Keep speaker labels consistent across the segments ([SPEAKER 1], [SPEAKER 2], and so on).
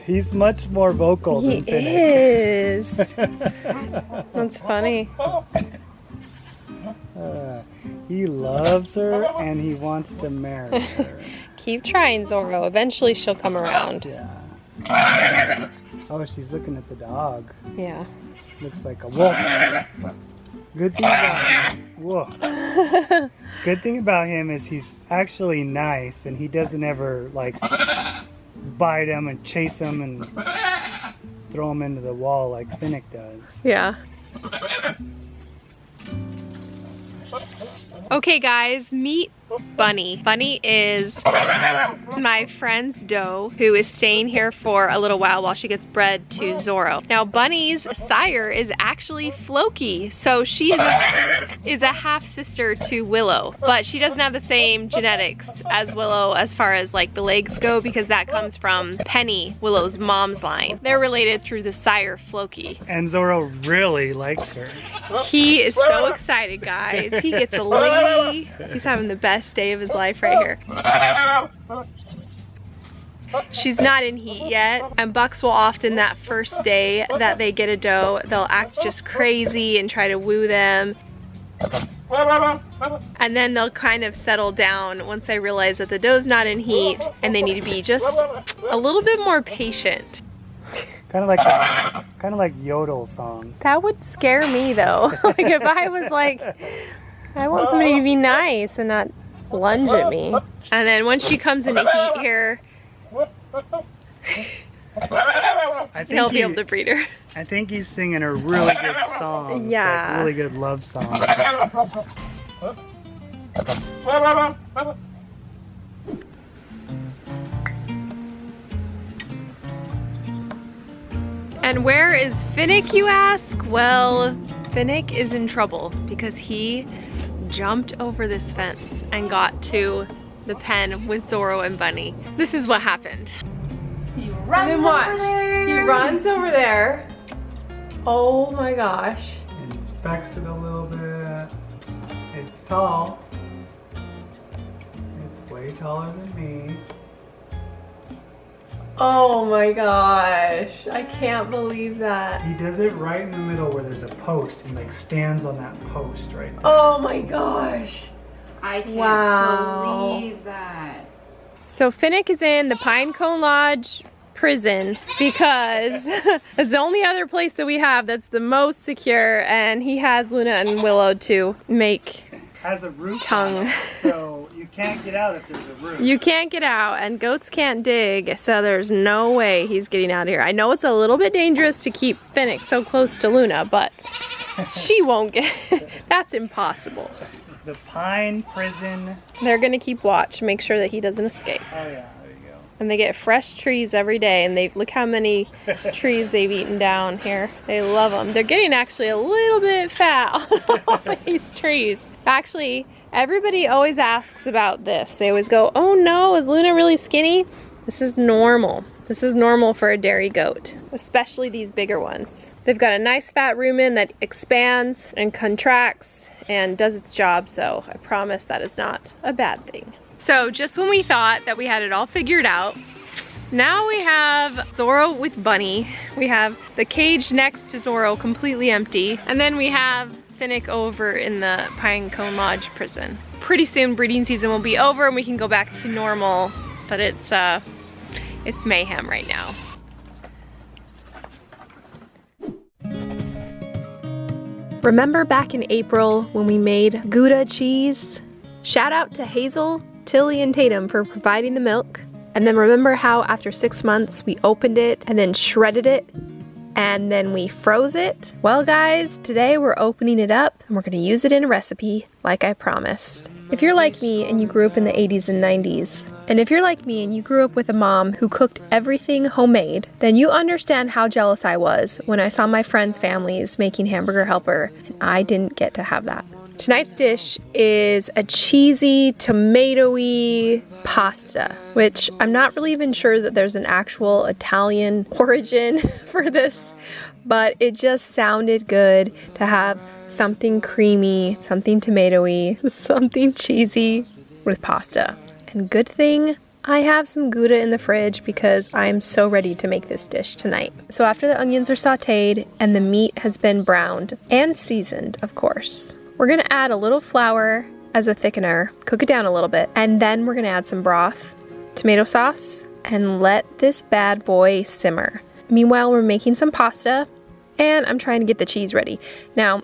[SPEAKER 1] He's much more vocal than Finnick.
[SPEAKER 2] He is. That's funny.
[SPEAKER 1] He loves her and he wants to marry her.
[SPEAKER 2] Keep trying, Zorro. Eventually she'll come around.
[SPEAKER 1] Yeah. Oh, she's looking at the dog.
[SPEAKER 2] Yeah.
[SPEAKER 1] Looks like a wolf. Good thing about whoa. Good thing about him is he's actually nice and he doesn't ever like bite him and chase him and throw him into the wall like Finnick does.
[SPEAKER 2] Yeah. Okay guys, meet Bunny. Bunny is my friend's doe who is staying here for a little while she gets bred to Zorro. Now Bunny's sire is actually Floki, so she is a half sister to Willow, but she doesn't have the same genetics as Willow as far as like the legs go because that comes from Penny, Willow's mom's line. They're related through the sire Floki.
[SPEAKER 1] And Zorro really likes her.
[SPEAKER 2] He is so excited, guys. He gets a lady. He's having the best day of his life right here. She's not in heat yet, and bucks will often that first day that they get a doe, they'll act just crazy and try to woo them. And then they'll kind of settle down once they realize that the doe's not in heat and they need to be just a little bit more patient.
[SPEAKER 1] Kind of like yodel songs.
[SPEAKER 2] That would scare me though. Like if I was like, I want somebody to be nice and not lunge at me. And then once she comes into heat here, he'll be able to breed her.
[SPEAKER 1] I think he's singing a really good song.
[SPEAKER 2] Yeah.
[SPEAKER 1] Like really good love song.
[SPEAKER 2] And where is Finnick, you ask? Well, Finnick is in trouble because he jumped over this fence and got to the pen with Zorro and Bunny. This is what happened.
[SPEAKER 3] He runs
[SPEAKER 2] And then watch.
[SPEAKER 3] over there.
[SPEAKER 2] He runs over there. Oh my gosh.
[SPEAKER 1] Inspects it a little bit. It's tall. It's way taller than me.
[SPEAKER 2] Oh my gosh. I can't believe that.
[SPEAKER 1] He does it right in the middle where there's a post. He like stands on that post right there.
[SPEAKER 2] Oh my gosh.
[SPEAKER 3] I can't believe that.
[SPEAKER 2] So Finnick is in the Pinecone Lodge prison because it's the only other place that we have that's the most secure, and he has Luna and Willow to make
[SPEAKER 1] Has a roof
[SPEAKER 2] tongue.
[SPEAKER 1] on it, so you can't get out if there's a roof.
[SPEAKER 2] You can't get out, and goats can't dig, so there's no way he's getting out of here. I know it's a little bit dangerous to keep Finnick so close to Luna, but she won't get, that's impossible.
[SPEAKER 1] The Pine Prison.
[SPEAKER 2] They're gonna keep watch, make sure that he doesn't escape.
[SPEAKER 1] Oh yeah, there you go.
[SPEAKER 2] And they get fresh trees every day, and look how many trees they've eaten down here. They love them. They're getting actually a little bit fat on all these trees. Actually, everybody always asks about this. They always go, oh no, is Luna really skinny? This is normal. This is normal for a dairy goat, especially these bigger ones. They've got a nice fat rumen that expands and contracts and does its job, so I promise that is not a bad thing. So just when we thought that we had it all figured out, now we have Zorro with Bunny. We have the cage next to Zorro completely empty, and then we have Finnick over in the Pinecone Lodge prison. Pretty soon breeding season will be over and we can go back to normal, but it's mayhem right now. Remember back in April when we made Gouda cheese? Shout out to Hazel, Tilly, and Tatum for providing the milk. And then remember how after 6 months we opened it and then shredded it and then we froze it? Well guys, today we're opening it up and we're gonna use it in a recipe like I promised. If you're like me and you grew up in the 80s and 90s, and if you're like me and you grew up with a mom who cooked everything homemade, then you understand how jealous I was when I saw my friends' families making hamburger helper and I didn't get to have that. Tonight's dish is a cheesy, tomatoey pasta, which I'm not really even sure that there's an actual Italian origin for this, but it just sounded good to have something creamy, something tomatoey, something cheesy with pasta. And good thing I have some Gouda in the fridge because I'm so ready to make this dish tonight. So after the onions are sauteed and the meat has been browned and seasoned, of course, we're gonna add a little flour as a thickener, cook it down a little bit, and then we're gonna add some broth, tomato sauce, and let this bad boy simmer. Meanwhile, we're making some pasta, and I'm trying to get the cheese ready. Now,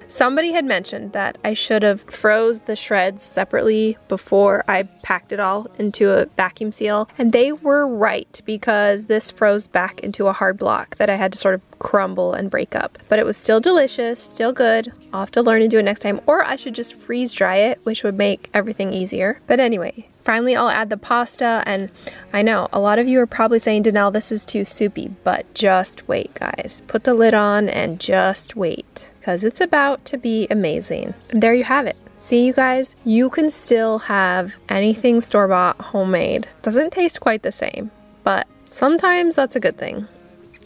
[SPEAKER 2] somebody had mentioned that I should have froze the shreds separately before I packed it all into a vacuum seal, and they were right because this froze back into a hard block that I had to sort of crumble and break up. But it was still delicious, still good. I'll have to learn to do it next time, or I should just freeze dry it, which would make everything easier. But anyway, finally I'll add the pasta, and I know a lot of you are probably saying, DaNelle, this is too soupy, but just wait, guys. Put the lid on and just wait, because it's about to be amazing. And there you have it. See, you guys, you can still have anything store-bought homemade. Doesn't taste quite the same, but sometimes that's a good thing.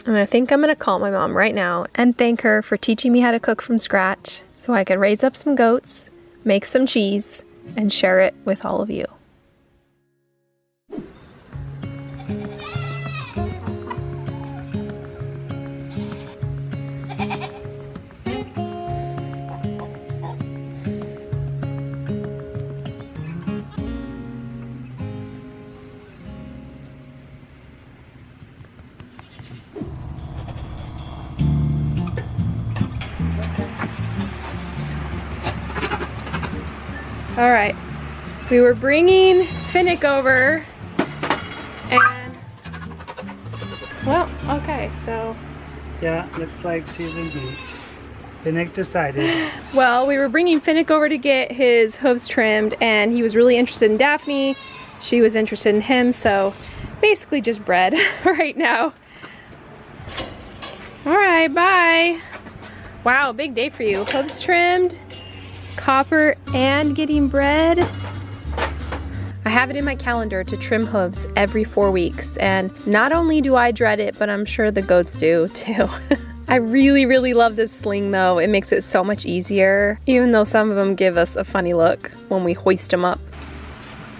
[SPEAKER 2] And I think I'm gonna call my mom right now and thank her for teaching me how to cook from scratch so I can raise up some goats, make some cheese, and share it with all of you. All right, we were bringing Finnick over, and, well, okay, so.
[SPEAKER 1] Yeah, looks like she's in heat. Finnick decided.
[SPEAKER 2] Well, we were bringing Finnick over to get his hooves trimmed, and he was really interested in Daphne. She was interested in him, so basically just bread right now. All right, bye. Wow, big day for you. Hooves trimmed, copper, and getting bread. I have it in my calendar to trim hooves every 4 weeks, and not only do I dread it, but I'm sure the goats do too. I really, really love this sling though. It makes it so much easier, even though some of them give us a funny look when we hoist them up.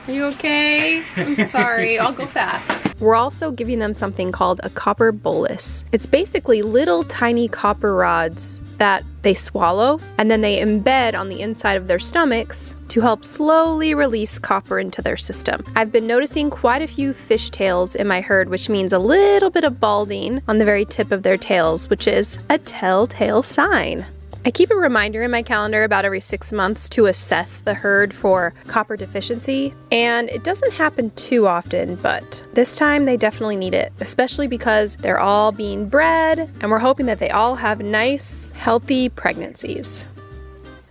[SPEAKER 2] Are you okay? I'm sorry, I'll go fast. We're also giving them something called a copper bolus. It's basically little tiny copper rods that they swallow, and then they embed on the inside of their stomachs to help slowly release copper into their system. I've been noticing quite a few fish tails in my herd, which means a little bit of balding on the very tip of their tails, which is a telltale sign. I keep a reminder in my calendar about every 6 months to assess the herd for copper deficiency, and it doesn't happen too often, but this time they definitely need it, especially because they're all being bred, and we're hoping that they all have nice, healthy pregnancies.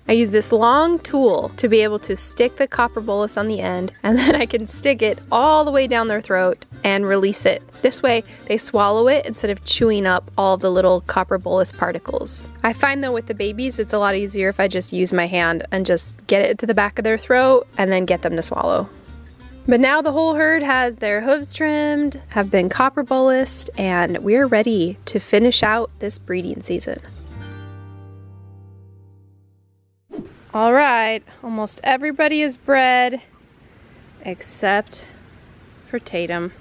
[SPEAKER 2] I use this long tool to be able to stick the copper bolus on the end, and then I can stick it all the way down their throat and release it. This way, they swallow it instead of chewing up all of the little copper bolus particles. I find though with the babies, it's a lot easier if I just use my hand and just get it to the back of their throat and then get them to swallow. But now the whole herd has their hooves trimmed, have been copper bolused, and we're ready to finish out this breeding season. All right, almost everybody is bred except for Tatum.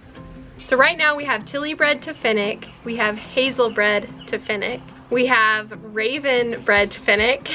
[SPEAKER 2] So right now we have Tilly bred to Finnick, we have Hazel bred to Finnick, we have Raven bred to Finnick,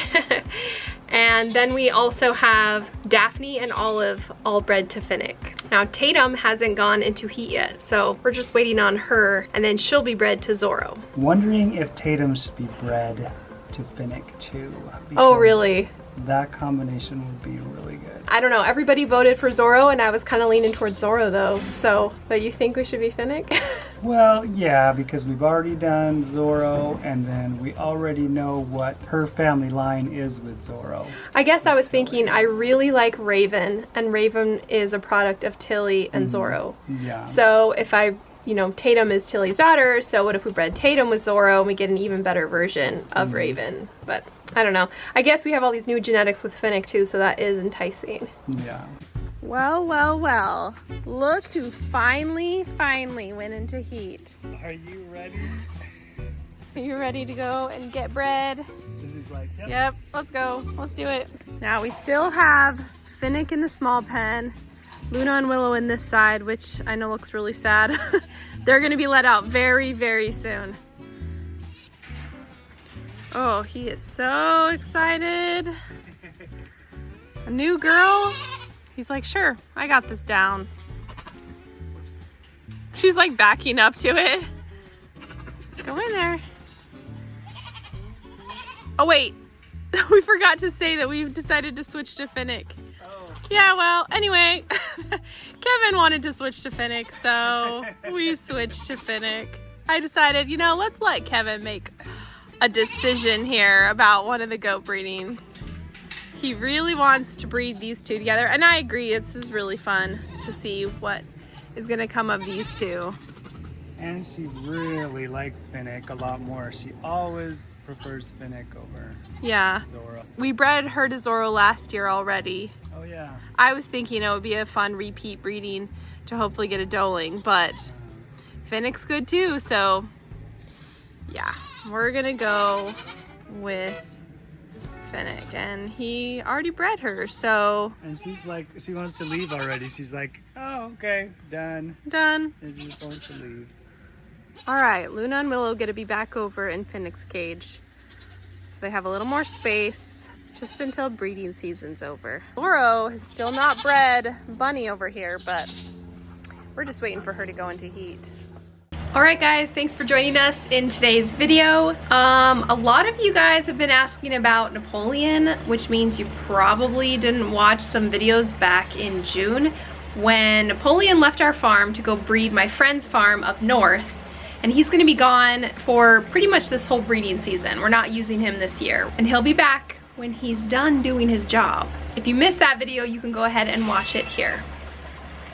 [SPEAKER 2] and then we also have Daphne and Olive all bred to Finnick. Now Tatum hasn't gone into heat yet, so we're just waiting on her, and then she'll be bred to Zorro.
[SPEAKER 1] Wondering if Tatum should be bred to Finnick too.
[SPEAKER 2] Oh really?
[SPEAKER 1] That combination would be really good.
[SPEAKER 2] I don't know, everybody voted for Zorro, and I was kind of leaning towards Zorro though, so, but you think we should be Finnick?
[SPEAKER 1] Well, yeah, because we've already done Zorro, and then we already know what her family line is with Zorro.
[SPEAKER 2] I guess I was thinking I really like Raven, and Raven is a product of Tilly and Zorro.
[SPEAKER 1] Yeah.
[SPEAKER 2] So if I, you know, Tatum is Tilly's daughter, so what if we bred Tatum with Zorro and we get an even better version of Raven? But I don't know. I guess we have all these new genetics with Finnick too, so that is enticing.
[SPEAKER 1] Yeah.
[SPEAKER 2] Well, well, well. Look who finally went into heat.
[SPEAKER 1] Are you ready?
[SPEAKER 2] Are you ready to go and get bred?
[SPEAKER 1] This is like,
[SPEAKER 2] Yep, let's go. Let's do it. Now we still have Finnick in the small pen, Luna and Willow in this side, which I know looks really sad. They're gonna be let out very, very soon. Oh, he is so excited. A new girl? He's like, sure, I got this down. She's like backing up to it. Go in there. Oh wait, we forgot to say that we've decided to switch to Finnick.
[SPEAKER 1] Oh.
[SPEAKER 2] Yeah, well, anyway, Kevin wanted to switch to Finnick, so we switched to Finnick. I decided, you know, let's let Kevin make a decision here about one of the goat breedings. He really wants to breed these two together, and I agree, this is really fun to see what is gonna come of these two.
[SPEAKER 1] And she really likes Finnick a lot more. She always prefers Finnick over Zorro.
[SPEAKER 2] We bred her to Zorro last year already.
[SPEAKER 1] Oh yeah.
[SPEAKER 2] I was thinking it would be a fun repeat breeding to hopefully get a doeling, but Finnick's good too, so yeah, we're gonna go with Finnick, and he already bred her, so.
[SPEAKER 1] And she's like, she wants to leave already. She's like, oh, okay, done.
[SPEAKER 2] Done.
[SPEAKER 1] And she just wants to leave.
[SPEAKER 2] All right, Luna and Willow get to be back over in Finnick's cage. So they have a little more space just until breeding season's over. Zorro has still not bred Bunny over here, but we're just waiting for her to go into heat. All right guys, thanks for joining us in today's video. A lot of you guys have been asking about Napoleon, which means you probably didn't watch some videos back in June when Napoleon left our farm to go breed my friend's farm up north. And he's gonna be gone for pretty much this whole breeding season. We're not using him this year. And he'll be back when he's done doing his job. If you missed that video, you can go ahead and watch it here.